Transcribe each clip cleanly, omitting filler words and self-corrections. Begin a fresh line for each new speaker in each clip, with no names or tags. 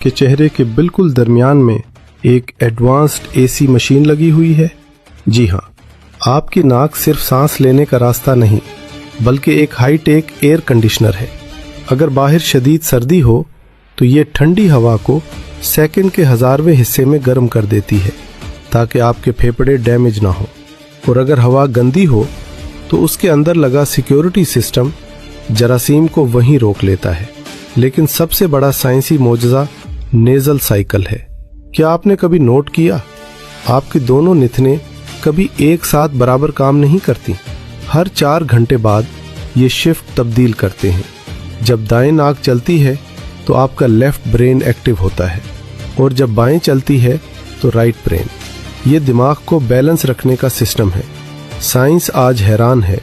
کہ چہرے کے بالکل درمیان میں ایک ایڈوانسڈ AC مشین لگی ہوئی ہے؟ جی ہاں، آپ کی ناک صرف سانس لینے کا راستہ نہیں بلکہ ایک ہائی ٹیک ایئر کنڈیشنر ہے۔ اگر باہر شدید سردی ہو تو یہ ٹھنڈی ہوا کو سیکنڈ کے 1000ویں حصے میں گرم کر دیتی ہے تاکہ آپ کے پھیپھڑے ڈیمیج نہ ہوں، اور اگر ہوا گندی ہو تو اس کے اندر لگا سیکیورٹی سسٹم جراثیم کو وہیں روک لیتا ہے۔ لیکن سب سے بڑا سائنسی معجزہ نیزل سائیکل ہے۔ کیا آپ نے کبھی نوٹ کیا آپ کی دونوں نتنیں کبھی ایک ساتھ برابر کام نہیں کرتی؟ ہر 4 گھنٹے بعد یہ شفٹ تبدیل کرتے ہیں۔ جب دائیں ناک چلتی ہے تو آپ کا لیفٹ برین ایکٹیو ہوتا ہے، اور جب بائیں چلتی ہے تو رائٹ برین۔ یہ دماغ کو بیلنس رکھنے کا سسٹم ہے۔ سائنس آج حیران ہے،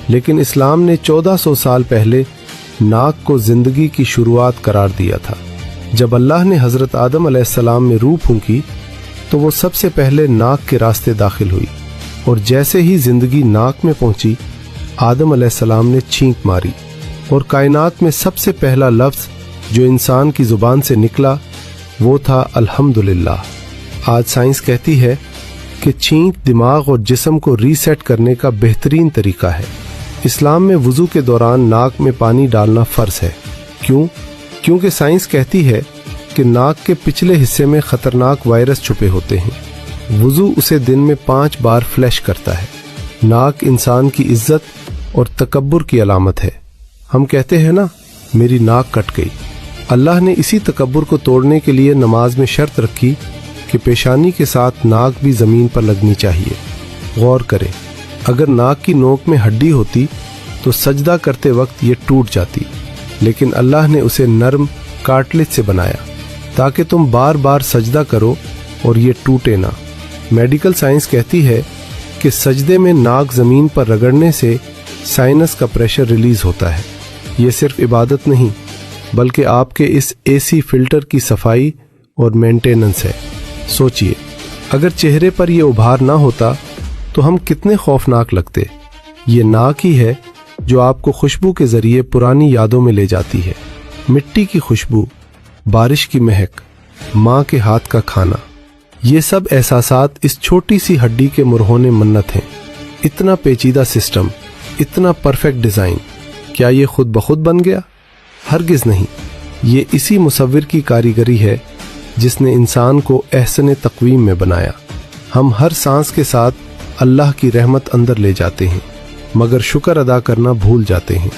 لیکن اسلام نے 1400 سال پہلے ناک کو زندگی کی شروعات قرار دیا تھا۔ جب اللہ نے حضرت آدم علیہ السلام میں روح پھونکی تو وہ سب سے پہلے ناک کے راستے داخل ہوئی، اور جیسے ہی زندگی ناک میں پہنچی آدم علیہ السلام نے چھینک ماری، اور کائنات میں سب سے پہلا لفظ جو انسان کی زبان سے نکلا وہ تھا الحمدللہ۔ آج سائنس کہتی ہے کہ چھینک دماغ اور جسم کو ریسیٹ کرنے کا بہترین طریقہ ہے۔ اسلام میں وضو کے دوران ناک میں پانی ڈالنا فرض ہے۔ کیونکہ سائنس کہتی ہے کہ ناک کے پچھلے حصے میں خطرناک وائرس چھپے ہوتے ہیں۔ وضو اسے دن میں 5 بار فلش کرتا ہے۔ ناک انسان کی عزت اور تکبر کی علامت ہے۔ ہم کہتے ہیں نا، میری ناک کٹ گئی۔ اللہ نے اسی تکبر کو توڑنے کے لیے نماز میں شرط رکھی کہ پیشانی کے ساتھ ناک بھی زمین پر لگنی چاہیے۔ غور کریں، اگر ناک کی نوک میں ہڈی ہوتی تو سجدہ کرتے وقت یہ ٹوٹ جاتی، لیکن اللہ نے اسے نرم کارٹلیج سے بنایا تاکہ تم بار بار سجدہ کرو اور یہ ٹوٹے نہ۔ میڈیکل سائنس کہتی ہے کہ سجدے میں ناک زمین پر رگڑنے سے سائنس کا پریشر ریلیز ہوتا ہے۔ یہ صرف عبادت نہیں بلکہ آپ کے اس AC فلٹر کی صفائی اور مینٹیننس ہے۔ سوچئے، اگر چہرے پر یہ ابھار نہ ہوتا تو ہم کتنے خوفناک لگتے۔ یہ ناک ہی ہے جو آپ کو خوشبو کے ذریعے پرانی یادوں میں لے جاتی ہے۔ مٹی کی خوشبو، بارش کی مہک، ماں کے ہاتھ کا کھانا، یہ سب احساسات اس چھوٹی سی ہڈی کے مرہون منت ہیں۔ اتنا پیچیدہ سسٹم، اتنا پرفیکٹ ڈیزائن، کیا یہ خود بخود بن گیا؟ ہرگز نہیں۔ یہ اسی مصور کی کاریگری ہے جس نے انسان کو احسن تقویم میں بنایا۔ ہم ہر سانس کے ساتھ اللہ کی رحمت اندر لے جاتے ہیں، مگر شکر ادا کرنا بھول جاتے ہیں۔